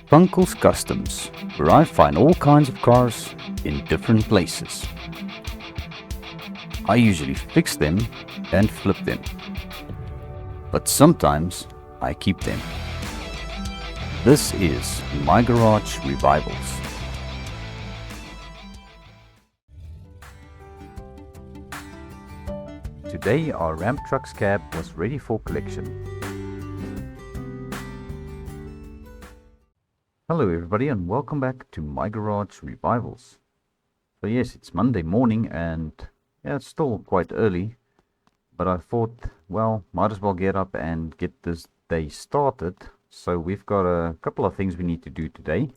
FUNCLE's Customs, where I find all kinds of cars in different places. I usually fix them and flip them, but sometimes I keep them. This is My Garage Revivals. Today our ramp truck's cab was ready for collection. Hello everybody and welcome back to My Garage Revivals. So yes, it's Monday morning and yeah, it's still quite early, but I thought, well, might as well get up and get this day started. So we've got a couple of things we need to do today.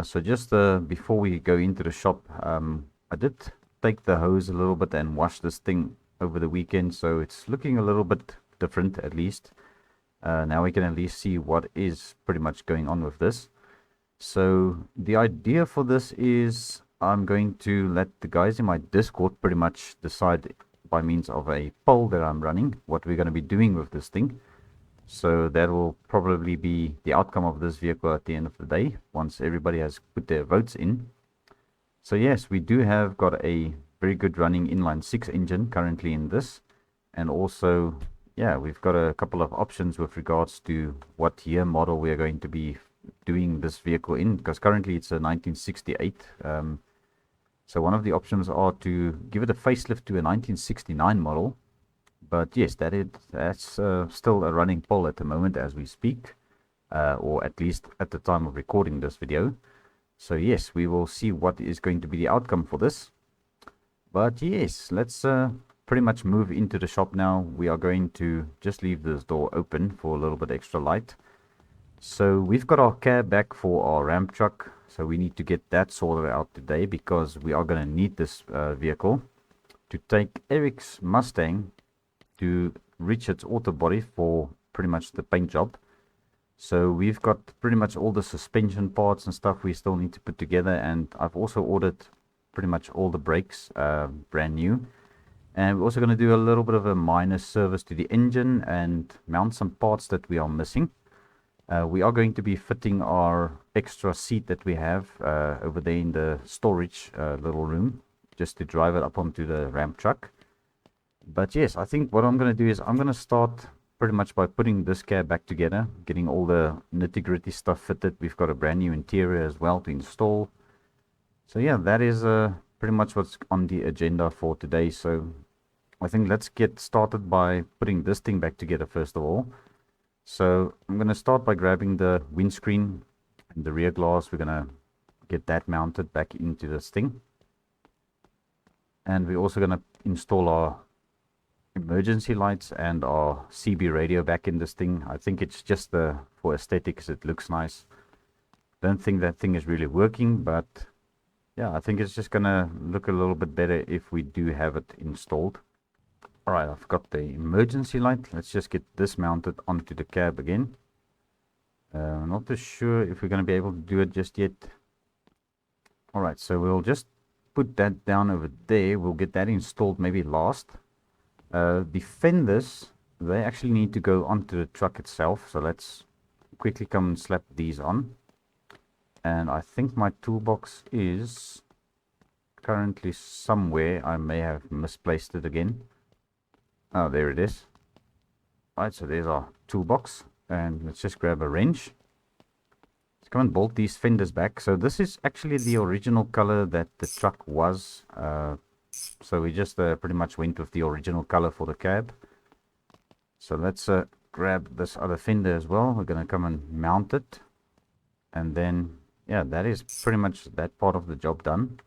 So just before we go into the shop, I did take the hose a little bit and wash this thing over the weekend, so it's looking a little bit different at least. Now we can at least see what is pretty much going on with this. So the idea for this is I'm going to let the guys in my Discord pretty much decide by means of a poll that I'm running what we're going to be doing with this thing. So that will probably be the outcome of this vehicle at the end of the day once everybody has put their votes in. So yes, we do have got a very good running inline 6 engine currently in this, and also yeah, we've got a couple of options with regards to what year model we are going to be doing this vehicle in, because currently it's a 1968. So one of the options are to give it a facelift to a 1969 model, but yes, that's still a running poll at the moment as we speak, or at least at the time of recording this video. So yes, we will see what is going to be the outcome for this. But yes, let's pretty much move into the shop now. We are going to just leave this door open for a little bit extra light. So we've got our cab back for our ramp truck, so we need to get that sorted out today because we are going to need this vehicle to take Eric's Mustang to reach its auto body for pretty much the paint job. So we've got pretty much all the suspension parts and stuff we still need to put together, and I've also ordered pretty much all the brakes brand new. And we're also going to do a little bit of a minor service to the engine and mount some parts that we are missing. We are going to be fitting our extra seat that we have over there in the storage little room, just to drive it up onto the ramp truck. But yes, I think what I'm going to do is I'm going to start pretty much by putting this cab back together, getting all the nitty-gritty stuff fitted. We've got a brand new interior as well to install. So yeah, that is pretty much what's on the agenda for today. So I think let's get started by putting this thing back together first of all. So I'm going to start by grabbing the windscreen and the rear glass. We're going to get that mounted back into this thing. And we're also going to install our emergency lights and our CB radio back in this thing. I think it's just for aesthetics, it looks nice. Don't think that thing is really working, but yeah, I think it's just gonna look a little bit better if we do have it installed. Alright, I've got the emergency light. Let's just get this mounted onto the cab again. I'm not too sure if we're going to be able to do it just yet. Alright, so we'll just put that down over there. We'll get that installed maybe last. The fenders, they actually need to go onto the truck itself. So let's quickly come and slap these on. And I think my toolbox is currently somewhere. I may have misplaced it again. Oh, there it is. Alright, so there's our toolbox. And let's just grab a wrench. Let's come and bolt these fenders back. So this is actually the original color that the truck was. So we just pretty much went with the original color for the cab. So let's grab this other fender as well. We're going to come and mount it. And then, yeah, that is pretty much that part of the job done.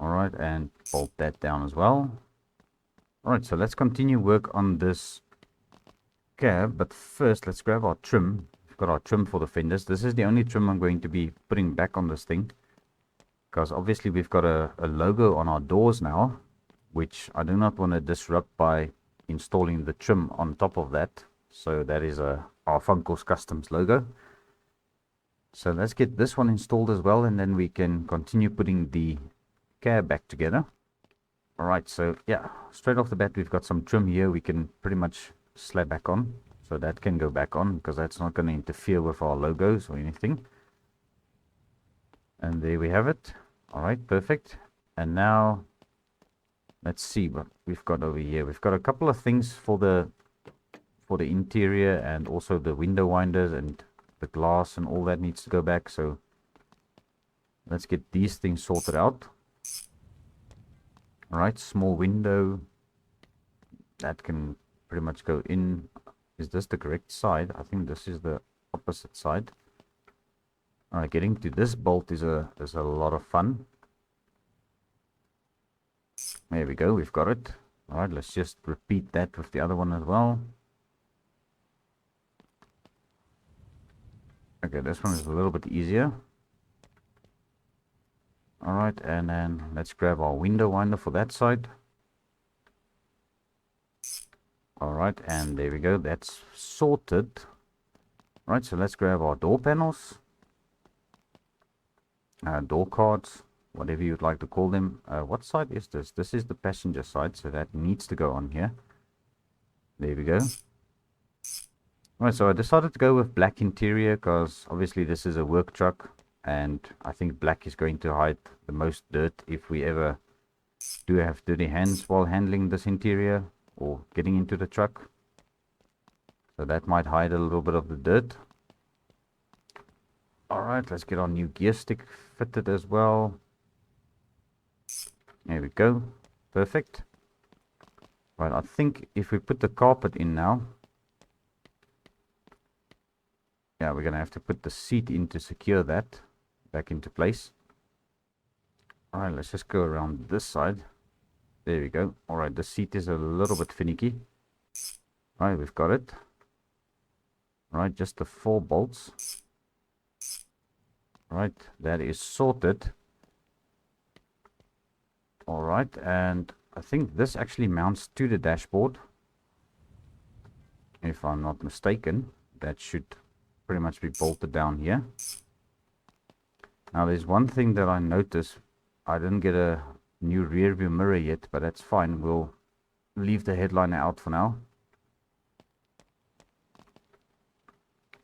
Alright, and bolt that down as well. Alright, so let's continue work on this cab, but first let's grab our trim. We've got our trim for the fenders. This is the only trim I'm going to be putting back on this thing, because obviously we've got a logo on our doors now, which I do not want to disrupt by installing the trim on top of that. So that is our FUNCLE's Customs logo. So let's get this one installed as well, and then we can continue putting the cab back together. Alright, so yeah, straight off the bat we've got some trim here we can pretty much slap back on. So So that can go back on because that's not going to interfere with our logos or anything. And there we have it. Alright, perfect. And now let's see what we've got over here. We've got a couple of things for the interior, and also the window winders and the glass and all that needs to go back. So let's get these things sorted out. Alright, small window. That can pretty much go in. Is this the correct side? I think this is the opposite side. Alright, getting to this bolt is a lot of fun. There we go, we've got it. Alright, let's just repeat that with the other one as well. Okay, this one is a little bit easier. Alright, and then let's grab our window winder for that side. Alright, and there we go, that's sorted. Right, so let's grab our door panels. Door cards, whatever you'd like to call them. What side is this? This is the passenger side, so that needs to go on here. There we go. Right, so I decided to go with black interior because obviously this is a work truck, and I think black is going to hide the most dirt if we ever do have dirty hands while handling this interior or getting into the truck. So that might hide a little bit of the dirt. Alright, let's get our new gear stick fitted as well. There we go. Perfect. Right, I think if we put the carpet in now, yeah, we're going to have to put the seat in to secure that back into place. Alright, let's just go around this side. There we go. Alright, the seat is a little bit finicky. Alright, we've got it. Alright, just the 4 bolts. Right, that is sorted. Alright, and I think this actually mounts to the dashboard. If I'm not mistaken, that should pretty much be bolted down here. Now there's one thing that I noticed. I didn't get a new rear view mirror yet, but that's fine. We'll leave the headliner out for now.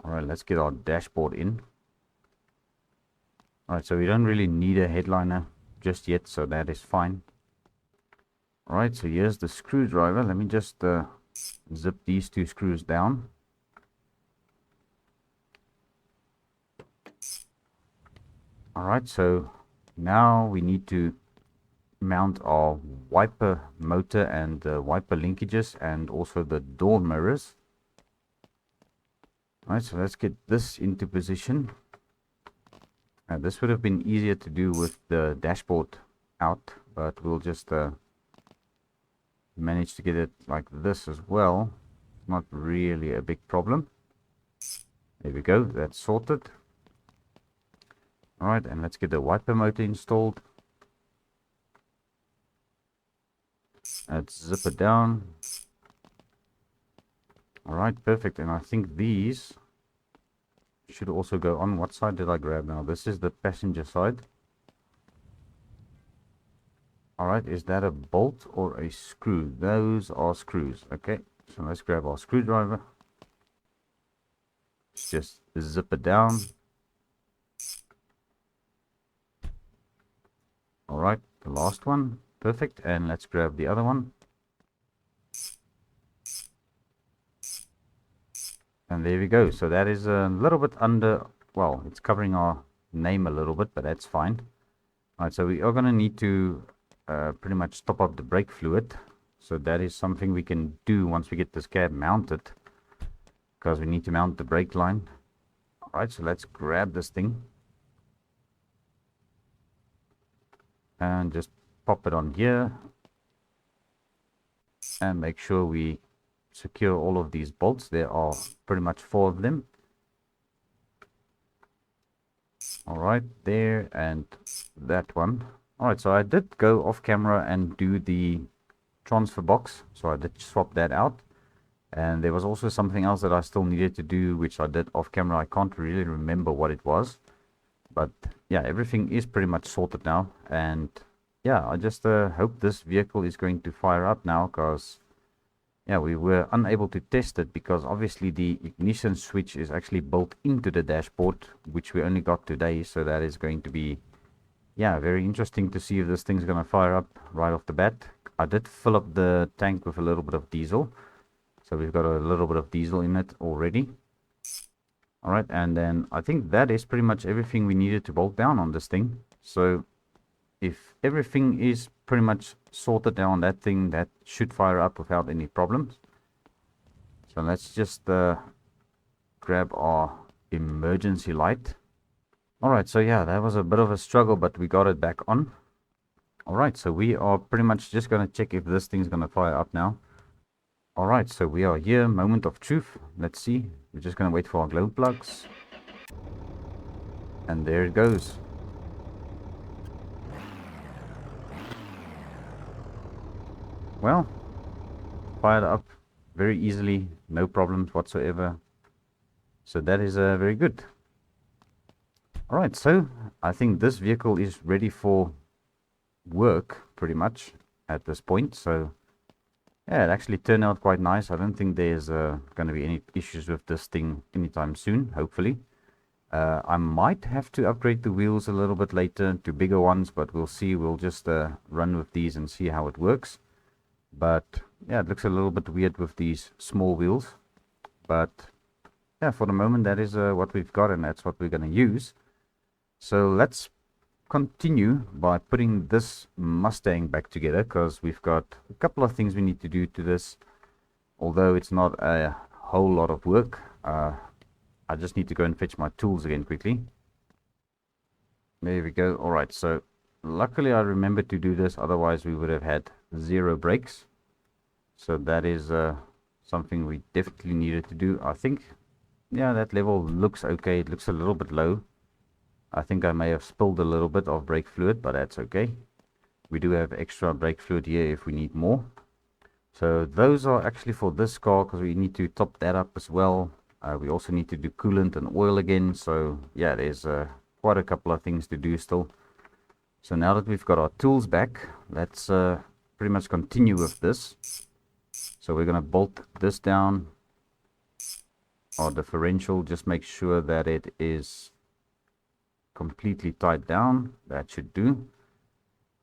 Alright, let's get our dashboard in. Alright, so we don't really need a headliner just yet, so that is fine. Alright, so here's the screwdriver. Let me just zip these 2 screws down. Alright, so now we need to mount our wiper motor and the wiper linkages and also the door mirrors. Alright, so let's get this into position. This would have been easier to do with the dashboard out, but we'll just manage to get it like this as well. Not really a big problem. There we go, that's sorted. Alright, and let's get the wiper motor installed. Let's zip it down. Alright, perfect. And I think these should also go on. What side did I grab now? This is the passenger side. Alright, is that a bolt or a screw? Those are screws. Okay, so let's grab our screwdriver. Let's just zip it down. Alright, the last one. Perfect. And let's grab the other one. And there we go. So that is a little bit under, well, it's covering our name a little bit, but that's fine. Alright, so we are going to need to pretty much top up the brake fluid. So that is something we can do once we get this cab mounted, because we need to mount the brake line. Alright, so let's grab this thing and just pop it on here and make sure we secure all of these bolts. There are pretty much 4 of them. Alright, there and that one. Alright, so I did go off camera and do the transfer box, so I did swap that out. And there was also something else that I still needed to do, which I did off camera. I can't really remember what it was, but yeah, everything is pretty much sorted now. And yeah, I just hope this vehicle is going to fire up now, because yeah, we were unable to test it because obviously the ignition switch is actually built into the dashboard, which we only got today. So that is going to be, yeah, very interesting to see if this thing's going to fire up right off the bat. I did fill up the tank with a little bit of diesel. So we've got a little bit of diesel in it already. All right, and then I think that is pretty much everything we needed to bolt down on this thing. So if everything is pretty much sorted down on that thing, that should fire up without any problems. So let's just grab our emergency light. All right, so yeah, that was a bit of a struggle, but we got it back on. All right, so we are pretty much just going to check if this thing's going to fire up now. All right, so we are here, moment of truth. Let's see. We're just going to wait for our glow plugs. And there it goes. Well, fired up very easily, no problems whatsoever. So that is very good. All right, so I think this vehicle is ready for work pretty much at this point. So yeah, it actually turned out quite nice. I don't think there's going to be any issues with this thing anytime soon, hopefully. I might have to upgrade the wheels a little bit later to bigger ones, but we'll see. We'll just run with these and see how it works. But yeah, it looks a little bit weird with these small wheels. But yeah, for the moment, that is what we've got, and that's what we're going to use. So let's continue by putting this Mustang back together, because we've got a couple of things we need to do to this. Although it's not a whole lot of work, I just need to go and fetch my tools again quickly. There we go. All right, so luckily I remembered to do this, otherwise we would have had 0 brakes. So that is something we definitely needed to do. I think, yeah, that level looks okay. It looks a little bit low. I think I may have spilled a little bit of brake fluid, but that's okay. We do have extra brake fluid here if we need more. So those are actually for this car, because we need to top that up as well. We also need to do coolant and oil again. So yeah, there's quite a couple of things to do still. So now that we've got our tools back, let's pretty much continue with this. So we're going to bolt this down. Our differential, just make sure that it is completely tied down. That should do.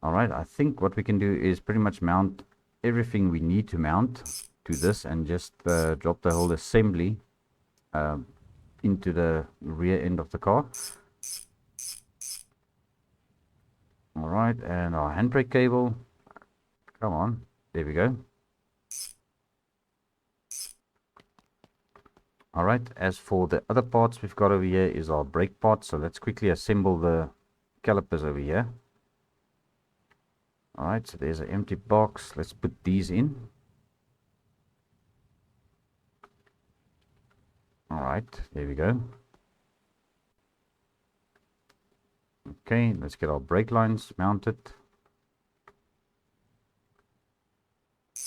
All right, I think what we can do is pretty much mount everything we need to mount to this, and just drop the whole assembly into the rear end of the car. All right, and our handbrake cable, come on, there we go. All right, as for the other parts we've got over here is our brake parts. So let's quickly assemble the calipers over here. All right, so there's an empty box. Let's put these in. All right, there we go. Okay, let's get our brake lines mounted.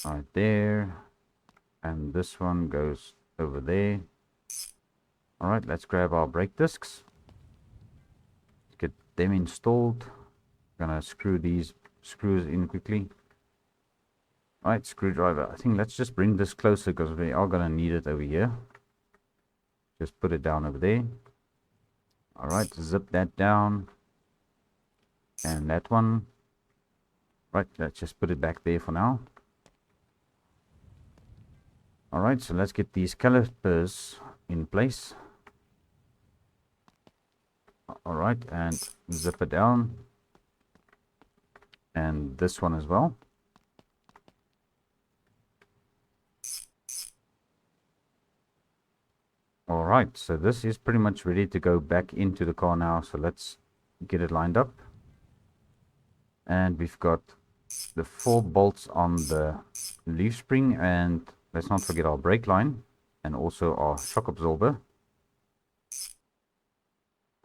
Right there. And this one goes over there. All right, let's grab our brake discs. Get them installed. Gonna screw these screws in quickly. All right, screwdriver. I think let's just bring this closer, because we are gonna need it over here. Just put it down over there. All right, zip that down. And that one. Right, let's just put it back there for now. All right, so let's get these calipers in place. All right, and zip it down. And this one as well. All right, so this is pretty much ready to go back into the car now. So let's get it lined up. And we've got the 4 bolts on the leaf spring, and let's not forget our brake line and also our shock absorber.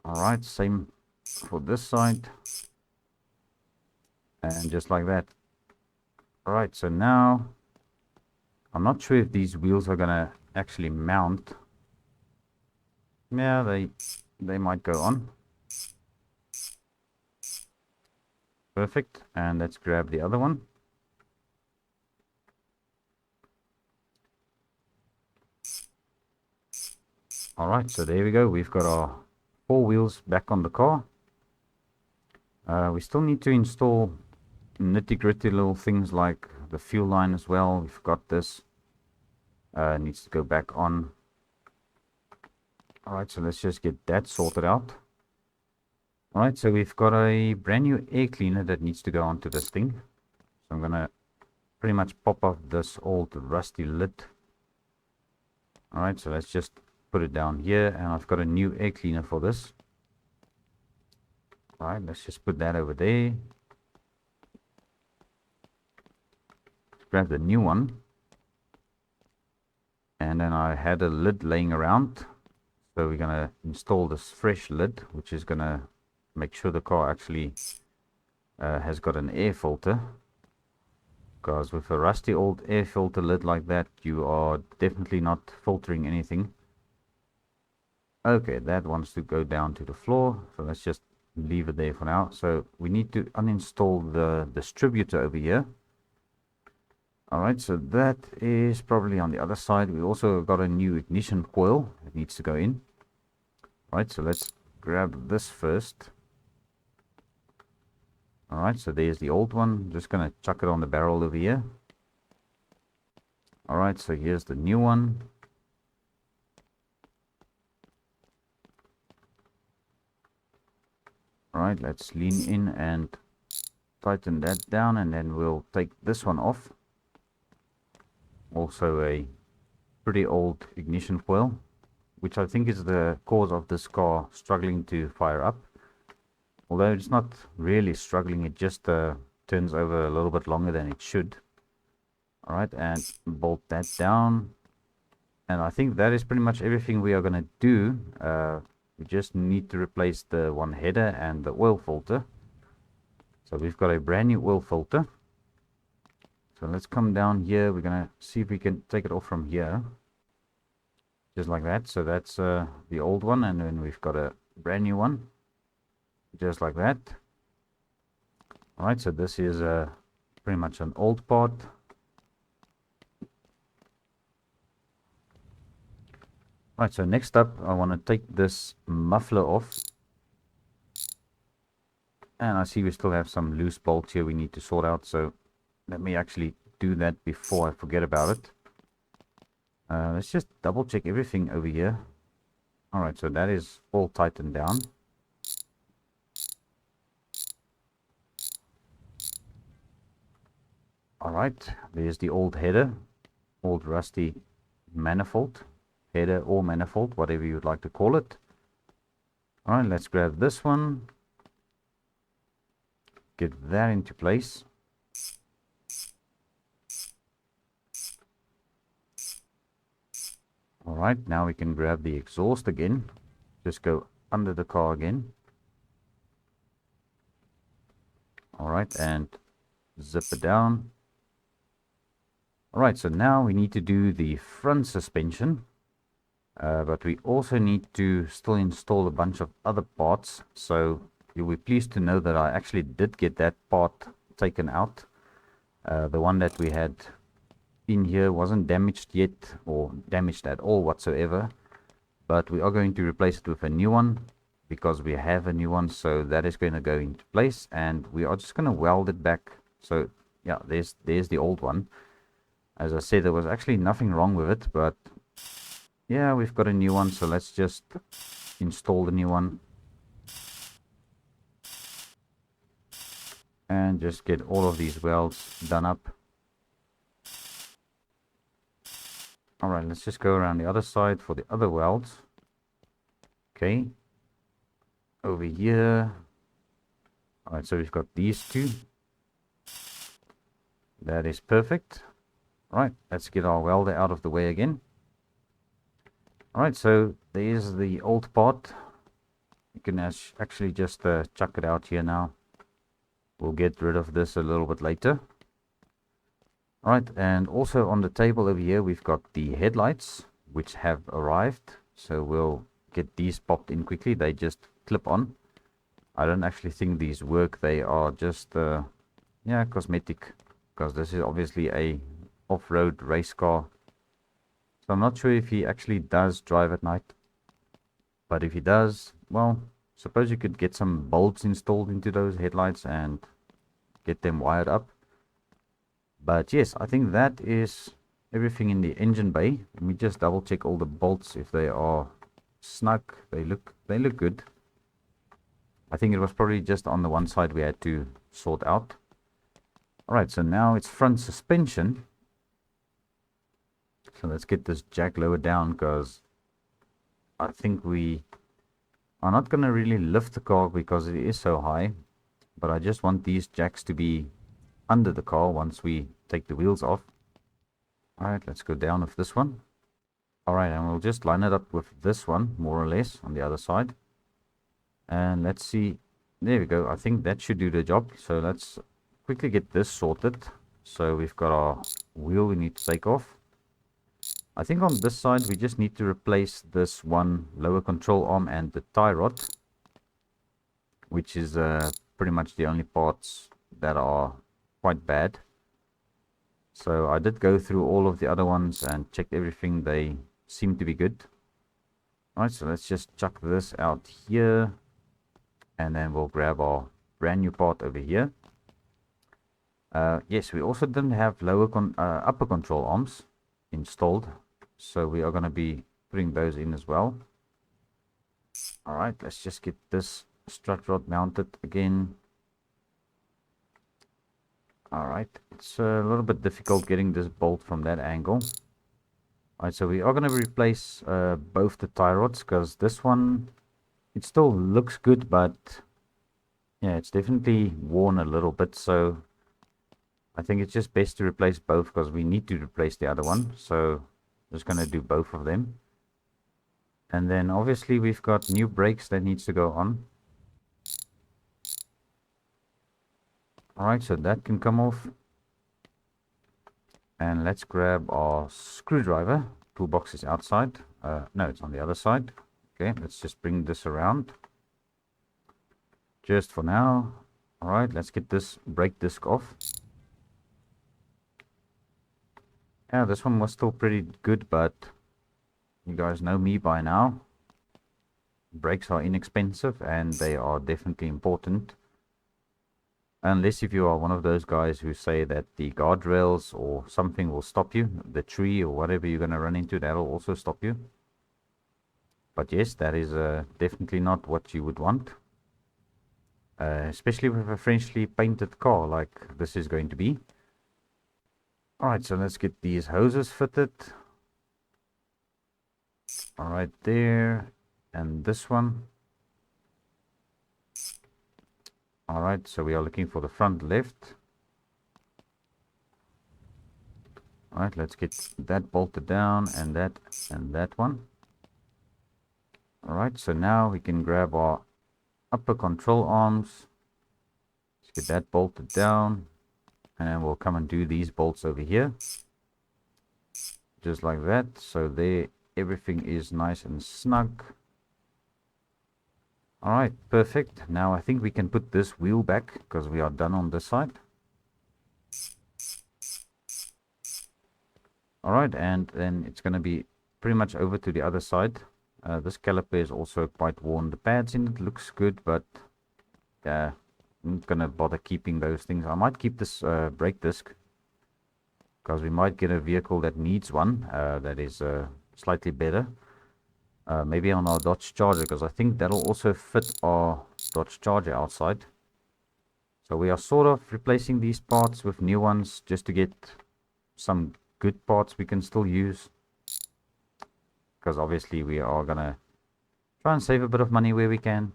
All right, same for this side. And just like that. All right, so now I'm not sure if these wheels are gonna actually mount. Yeah, they might go on. Perfect. And let's grab the other one. Alright, so there we go. We've got our 4 wheels back on the car. We still need to install nitty-gritty little things like the fuel line as well. We've got this. Needs to go back on. Alright, so let's just get that sorted out. Alright, so we've got a brand new air cleaner that needs to go onto this thing. So I'm going to pretty much pop off this old rusty lid. Alright, so let's just put it down here, and I've got a new air cleaner for this. Alright, let's just put that over there. Grab the new one. And then I had a lid laying around. So we're going to install this fresh lid, which is going to make sure the car actually has got an air filter. Because with a rusty old air filter lid like that, you are definitely not filtering anything. Okay, that wants to go down to the floor. So let's just leave it there for now. So we need to uninstall the distributor over here. Alright, so that is probably on the other side. We also got a new ignition coil that needs to go in. Alright, so let's grab this first. Alright, so there's the old one. Just going to chuck it on the barrel over here. Alright, so here's the new one. Alright, let's lean in and tighten that down, and then we'll take this one off. Also a pretty old ignition coil, which I think is the cause of this car struggling to fire up. Although it's not really struggling, it just turns over a little bit longer than it should. Alright, and bolt that down. And I think that is pretty much everything we are going to do. We just need to replace the one header and the oil filter. So we've got a brand new oil filter. So let's come down here. We're going to see if we can take it off from here. Just like that. So that's the old one, and then we've got a brand new one. Just like that. Alright, so this is pretty much an old part. Right, so next up I want to take this muffler off. And I see we still have some loose bolts here we need to sort out, so let me actually do that before I forget about it. Let's just double check everything over here. Alright, so that is all tightened down. Alright, there's the old header, old rusty manifold, header or manifold, whatever you would like to call it. Alright, let's grab this one, get that into place. Alright, now we can grab the exhaust again, just go under the car again. Alright, and zip it down. Alright, so now we need to do the front suspension, but we also need to still install a bunch of other parts. So you'll be pleased to know that I actually did get that part taken out. The one that we had in here wasn't damaged yet, or damaged at all whatsoever, but we are going to replace it with a new one because we have a new one. So that is going to go into place, and we are just going to weld it back. So yeah, there's the old one. As I said, there was actually nothing wrong with it, but yeah, we've got a new one, so let's just install the new one. And just get all of these welds done up. Alright, let's just go around the other side for the other welds. Okay. Over here. Alright, so we've got these two. That is perfect. Right, let's get our welder out of the way again. Alright, so there's the old part. You can actually just chuck it out here now. We'll get rid of this a little bit later. Alright, and also on the table over here we've got the headlights, which have arrived. So we'll get these popped in quickly. They just clip on. I don't actually think these work. They are just yeah, cosmetic, because this is obviously a off-road race car. So I'm not sure if he actually does drive at night. But if he does, well, suppose you could get some bolts installed into those headlights and get them wired up. But yes, I think that is everything in the engine bay. Let me just double check all the bolts if they are snug. They look good. I think it was probably just on the one side we had to sort out. Alright, so now it's front suspension. So let's get this jack lower down, because I think we are not going to really lift the car because it is so high. But I just want these jacks to be under the car once we take the wheels off. Alright, let's go down with this one. Alright, and we'll just line it up with this one, more or less, on the other side. And let's see. There we go. I think that should do the job. So let's quickly get this sorted. So we've got our wheel we need to take off. I think on this side we just need to replace this one lower control arm and the tie rod, which is pretty much the only parts that are quite bad. So I did go through all of the other ones and checked everything. They seem to be good. Alright, so let's just chuck this out here, and then we'll grab our brand new part over here. Yes, we also didn't have upper control arms installed, so we are going to be putting those in as well. Alright, let's just get this strut rod mounted again. Alright, it's a little bit difficult getting this bolt from that angle. Alright, so we are going to replace both the tie rods, because this one, it still looks good, but yeah, it's definitely worn a little bit. So I think it's just best to replace both, because we need to replace the other one. So I'm just going to do both of them. And then obviously we've got new brakes that needs to go on. Alright, so that can come off. And let's grab our screwdriver. Toolbox is outside. No, it's on the other side. Okay, let's just bring this around. Just for now. Alright, let's get this brake disc off. Yeah, this one was still pretty good, but you guys know me by now. Brakes are inexpensive and they are definitely important. Unless if you are one of those guys who say that the guardrails or something will stop you, the tree or whatever you're going to run into, that'll also stop you. But yes, that is definitely not what you would want. Especially with a freshly painted car like this is going to be. Alright, so let's get these hoses fitted. Alright, there. And this one. Alright, so we are looking for the front left. Alright, let's get that bolted down, and that one. Alright, so now we can grab our upper control arms. Let's get that bolted down. And then we'll come and do these bolts over here. Just like that. So there, everything is nice and snug. Alright, perfect. Now I think we can put this wheel back, because we are done on this side. Alright, and then it's going to be pretty much over to the other side. This caliper is also quite worn. The pads in it looks good, but yeah, I'm not going to bother keeping those things. I might keep this brake disc, because we might get a vehicle that needs one that is slightly better. Maybe on our Dodge Charger, because I think that'll also fit our Dodge Charger outside. So we are sort of replacing these parts with new ones, just to get some good parts we can still use. Because obviously we are going to try and save a bit of money where we can.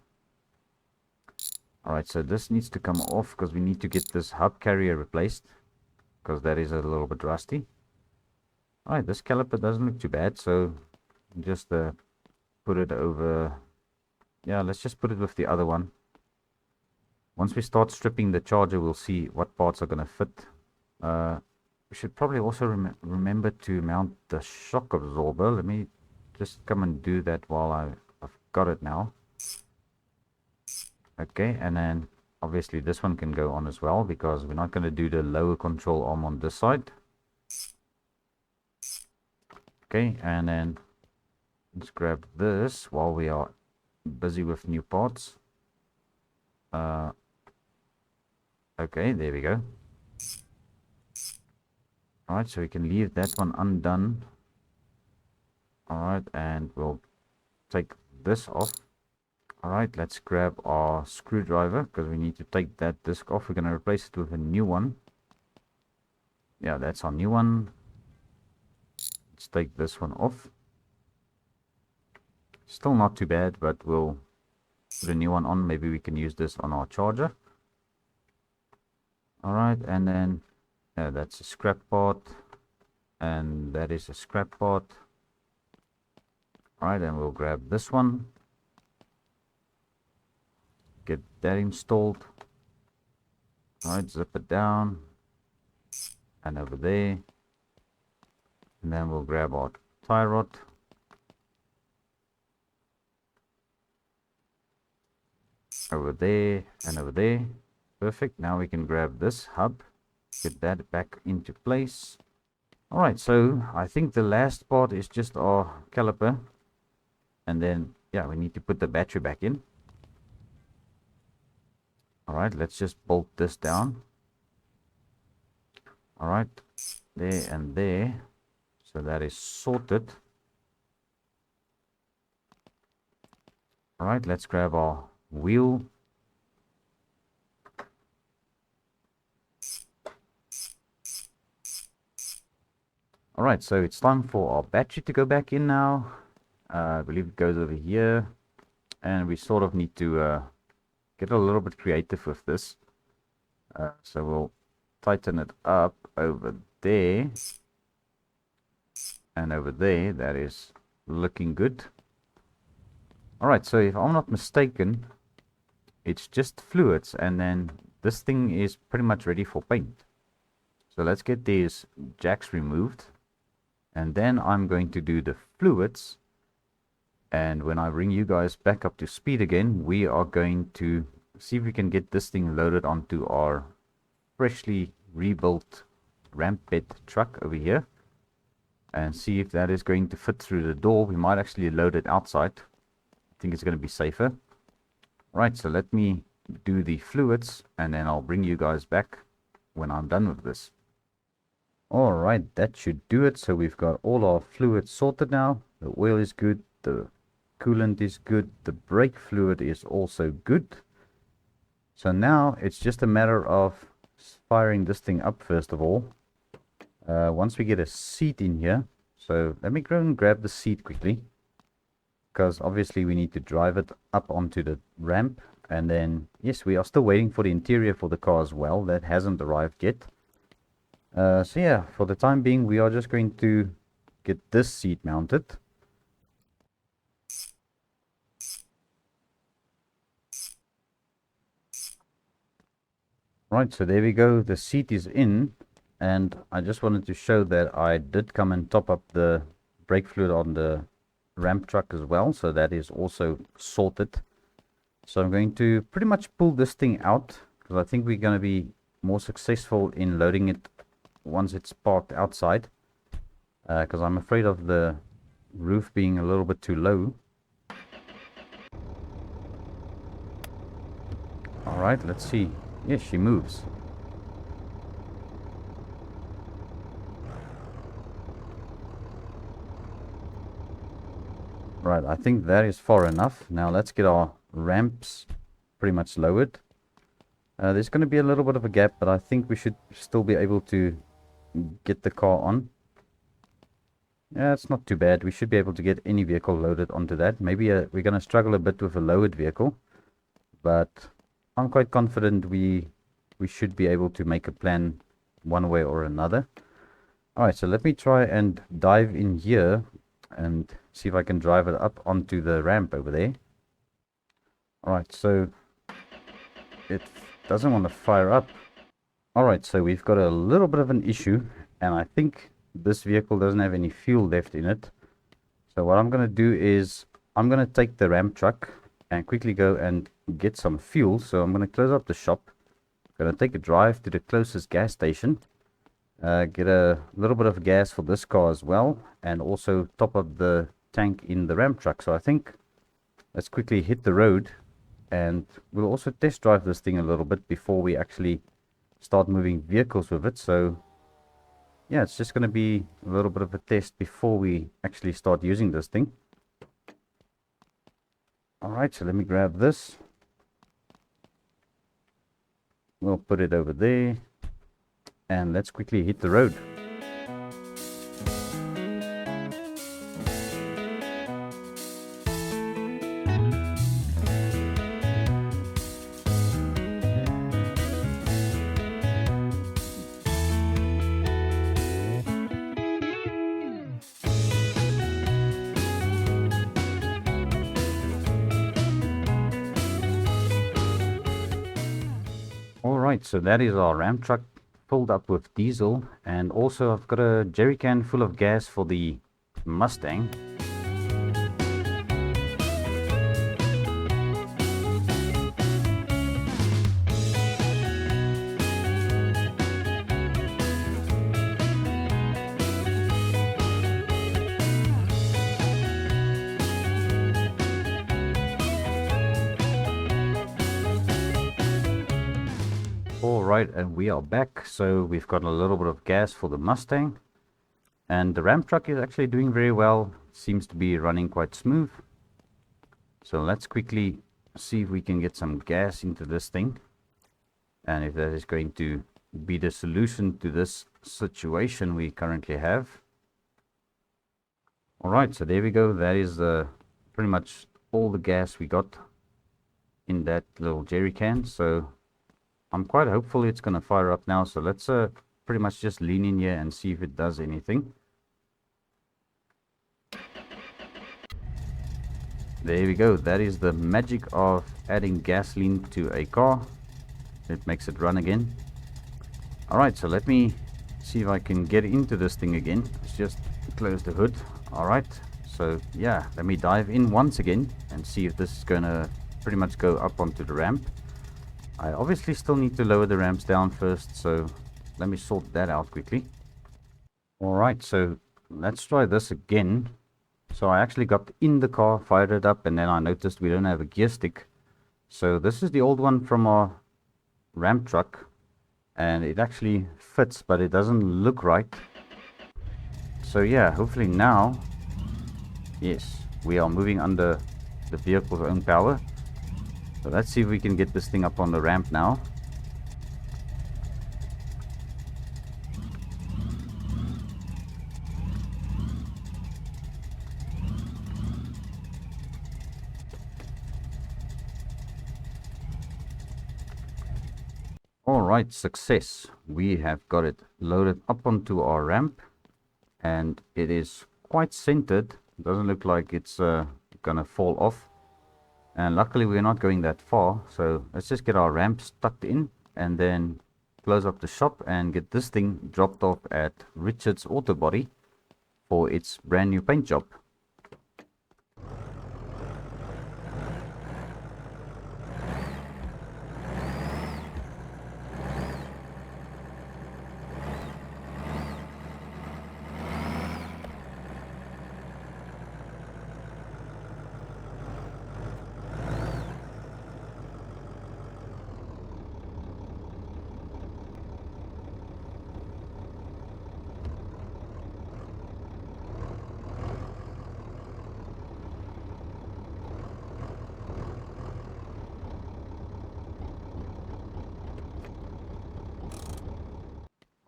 Alright, so this needs to come off, because we need to get this hub carrier replaced, because that is a little bit rusty. Alright, this caliper doesn't look too bad, so just put it over. Yeah, let's just put it with the other one. Once we start stripping the Charger, we'll see what parts are going to fit. We should probably also remember to mount the shock absorber. Let me just come and do that while I've got it now. Okay, and then obviously this one can go on as well, because we're not going to do the lower control arm on this side. Okay, and then let's grab this while we are busy with new parts. Okay, there we go. Alright, so we can leave that one undone. Alright, and we'll take this off. Alright, let's grab our screwdriver because we need to take that disc off. We're going to replace it with a new one. Yeah, that's our new one. Let's take this one off. Still not too bad, but we'll put a new one on. Maybe we can use this on our charger. Alright, and then that's a scrap part. And that is a scrap part. Alright, and we'll grab this one. Get that installed. Alright, zip it down. And over there. And then we'll grab our tie rod. Over there and over there. Perfect. Now we can grab this hub. Get that back into place. Alright, so I think the last part is just our caliper. And then, yeah, we need to put the battery back in. Alright, let's just bolt this down. Alright, there and there. So that is sorted. Alright, let's grab our wheel. Alright, so it's time for our battery to go back in now. I believe it goes over here. And we sort of need to get a little bit creative with this. So we'll tighten it up over there. And over there, that is looking good. Alright, so if I'm not mistaken, it's just fluids. And then this thing is pretty much ready for paint. So let's get these jacks removed. And then I'm going to do the fluids. And when I bring you guys back up to speed again, we are going to see if we can get this thing loaded onto our freshly rebuilt ramp bed truck over here. And see if that is going to fit through the door. We might actually load it outside. I think it's going to be safer. Right, so let me do the fluids and then I'll bring you guys back when I'm done with this. Alright, that should do it. So we've got all our fluids sorted now. The oil is good. The coolant is good. The brake fluid is also good. So now it's just a matter of firing this thing up first of all. Once we get a seat in here. So let me go and grab the seat quickly. Because obviously we need to drive it up onto the ramp. And then, yes, we are still waiting for the interior for the car as well. That hasn't arrived yet. So yeah, for the time being, we are just going to get this seat mounted. Right, so there we go. The seat is in. And I just wanted to show that I did come and top up the brake fluid on the ramp truck as well. So that is also sorted. So I'm going to pretty much pull this thing out. Because I think we're going to be more successful in loading it once it's parked outside. Because I'm afraid of the roof being a little bit too low. Alright, let's see. Yes, she moves. Right, I think that is far enough. Now let's get our ramps pretty much lowered. There's going to be a little bit of a gap, but I think we should still be able to get the car on. Yeah, it's not too bad. We should be able to get any vehicle loaded onto that. Maybe we're going to struggle a bit with a lowered vehicle, but I'm quite confident we should be able to make a plan one way or another. Alright, so let me try and dive in here and see if I can drive it up onto the ramp over there. Alright, so it doesn't want to fire up. Alright, so we've got a little bit of an issue, and I think this vehicle doesn't have any fuel left in it. So what I'm going to do is I'm going to take the ramp truck and quickly go and get some fuel. So I'm going to close up the shop. I'm going to take a drive to the closest gas station. Get a little bit of gas for this car as well, and also top up the tank in the ramp truck. So I think let's quickly hit the road, and we'll also test drive this thing a little bit before we actually start moving vehicles with it. So yeah, it's just going to be a little bit of a test before we actually start using this thing. Alright, so let me grab this. We'll put it over there, and let's quickly hit the road. Alright, so that is our Ram truck filled up with diesel, and also I've got a jerry can full of gas for the Mustang. Alright, and we are back. So we've got a little bit of gas for the Mustang, and the Ram truck is actually doing very well. Seems to be running quite smooth. So let's quickly see if we can get some gas into this thing, and if that is going to be the solution to this situation we currently have. Alright, so there we go. That is pretty much all the gas we got in that little jerry can. So I'm quite hopeful it's going to fire up now. So let's pretty much just lean in here and see if it does anything. There we go. That is the magic of adding gasoline to a car. It makes it run again. Alright, so let me see if I can get into this thing again. Let's just close the hood. Alright, so yeah, let me dive in once again and see if this is going to pretty much go up onto the ramp. I obviously still need to lower the ramps down first, so let me sort that out quickly. Alright, so let's try this again. So I actually got in the car, fired it up, and then I noticed we don't have a gear stick. So this is the old one from our ramp truck, and it actually fits, but it doesn't look right. So yeah, hopefully now, yes, we are moving under the vehicle's own power. So let's see if we can get this thing up on the ramp now. Alright, success. We have got it loaded up onto our ramp, and it is quite centered. It doesn't look like it's gonna fall off. And luckily we're not going that far, so let's just get our ramps tucked in and then close up the shop and get this thing dropped off at Richard's Auto Body for its brand new paint job.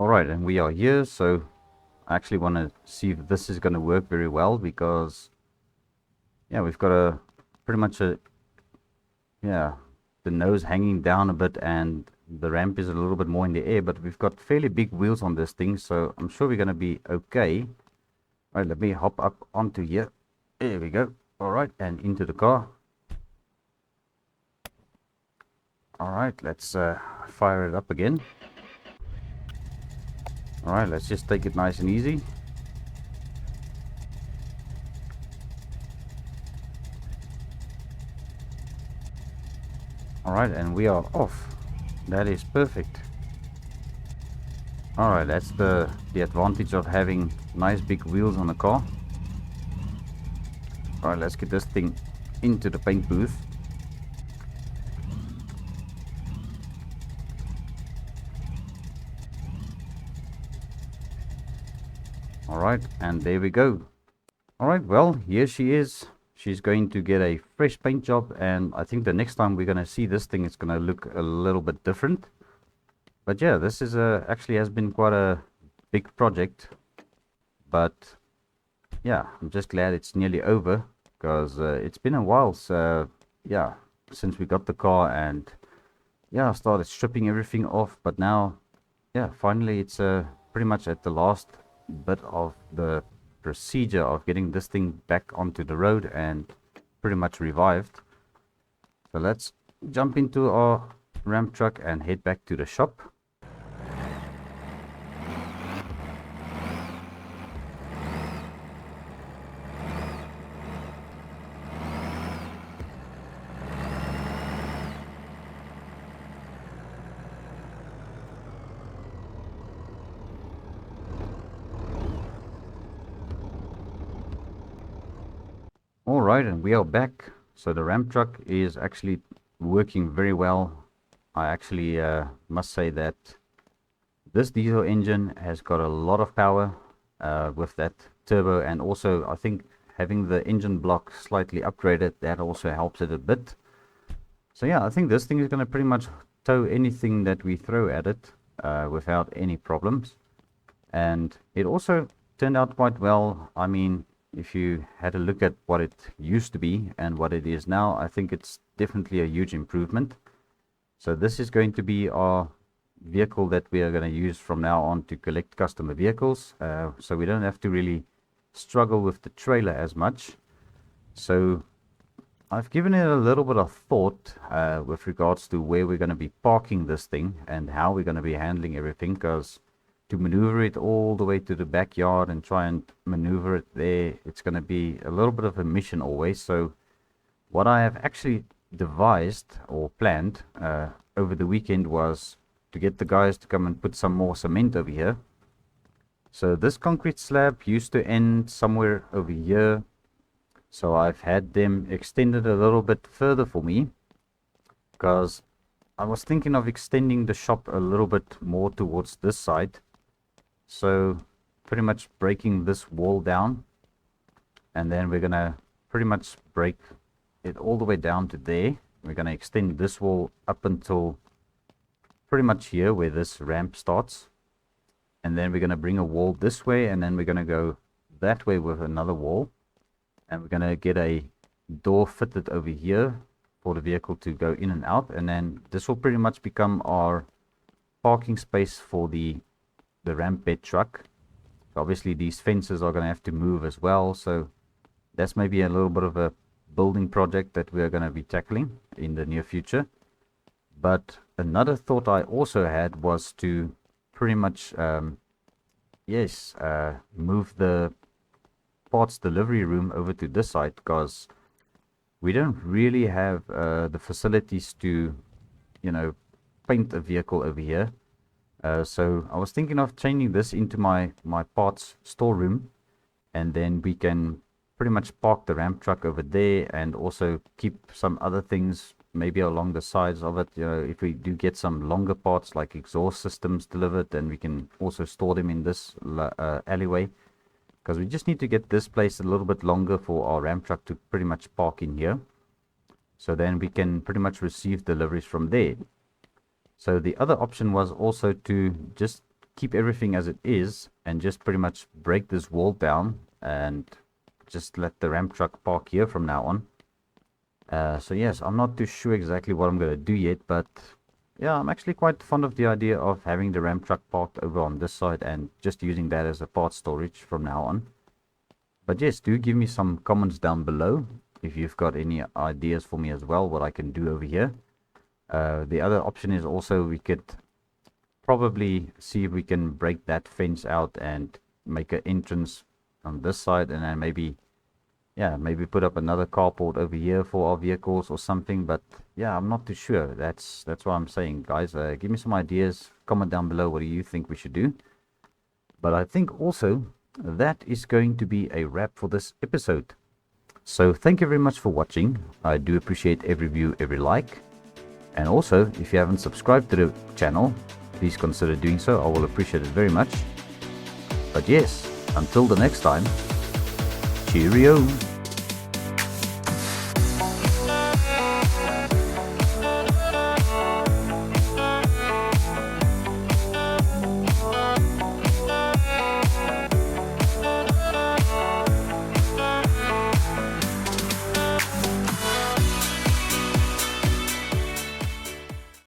Alright, and we are here, so I actually want to see if this is going to work very well, because yeah, we've got a pretty much a, yeah, the nose hanging down a bit and the ramp is a little bit more in the air, but we've got fairly big wheels on this thing, so I'm sure we're going to be okay. Alright, let me hop up onto here. There we go. Alright, and into the car. Alright, let's fire it up again. Alright, let's just take it nice and easy. Alright, and we are off. That is perfect. Alright, that's the advantage of having nice big wheels on the car. Alright, let's get this thing into the paint booth. Alright, and there we go. Alright, well, here she is. She's going to get a fresh paint job, and I think the next time we're going to see this thing, it's going to look a little bit different. But yeah, this is actually has been quite a big project. But yeah, I'm just glad it's nearly over, because it's been a while, yeah, since we got the car, and yeah, I started stripping everything off. But now, yeah, finally it's pretty much at the last bit of the procedure of getting this thing back onto the road and pretty much revived. So let's jump into our ramp truck and head back to the shop. Alright, and we are back. So the ramp truck is actually working very well. I actually must say that this diesel engine has got a lot of power with that turbo, and also I think having the engine block slightly upgraded, that also helps it a bit. So yeah, I think this thing is going to pretty much tow anything that we throw at it without any problems. And it also turned out quite well. I mean, if you had a look at what it used to be and what it is now, I think it's definitely a huge improvement. So this is going to be our vehicle that we are going to use from now on to collect customer vehicles. So we don't have to really struggle with the trailer as much. So I've given it a little bit of thought with regards to where we're going to be parking this thing and how we're going to be handling everything, because to maneuver it all the way to the backyard and try and maneuver it there, it's going to be a little bit of a mission always. So what I have actually devised or planned over the weekend was to get the guys to come and put some more cement over here. So this concrete slab used to end somewhere over here, so I've had them extended a little bit further for me, because I was thinking of extending the shop a little bit more towards this side. So pretty much breaking this wall down, and then we're gonna pretty much break it all the way down to there. We're gonna extend this wall up until pretty much here where this ramp starts, and then we're gonna bring a wall this way, and then we're gonna go that way with another wall, and we're gonna get a door fitted over here for the vehicle to go in and out, and then this will pretty much become our parking space for the ramp bed truck. So obviously these fences are going to have to move as well, so that's maybe a little bit of a building project that we're going to be tackling in the near future. But another thought I also had was to pretty much move the parts delivery room over to this side, because we don't really have the facilities to, you know, paint a vehicle over here. So I was thinking of changing this into my parts storeroom, and then we can pretty much park the ramp truck over there and also keep some other things maybe along the sides of it. You know, if we do get some longer parts like exhaust systems delivered, then we can also store them in this alleyway, because we just need to get this place a little bit longer for our ramp truck to pretty much park in here. So then we can pretty much receive deliveries from there. So the other option was also to just keep everything as it is and just pretty much break this wall down and just let the ramp truck park here from now on. So yes, I'm not too sure exactly what I'm going to do yet, but yeah, I'm actually quite fond of the idea of having the ramp truck parked over on this side and just using that as a part storage from now on. But yes, do give me some comments down below if you've got any ideas for me as well, what I can do over here. The other option is also we could probably see if we can break that fence out and make an entrance on this side, and then maybe put up another carport over here for our vehicles or something. But yeah, I'm not too sure. That's what I'm saying, guys. Give me some ideas, comment down below, what do you think we should do. But I think also that is going to be a wrap for this episode. So thank you very much for watching. I do appreciate every view, every like. And also, if you haven't subscribed to the channel, please consider doing so. I will appreciate it very much. But yes, until the next time, cheerio.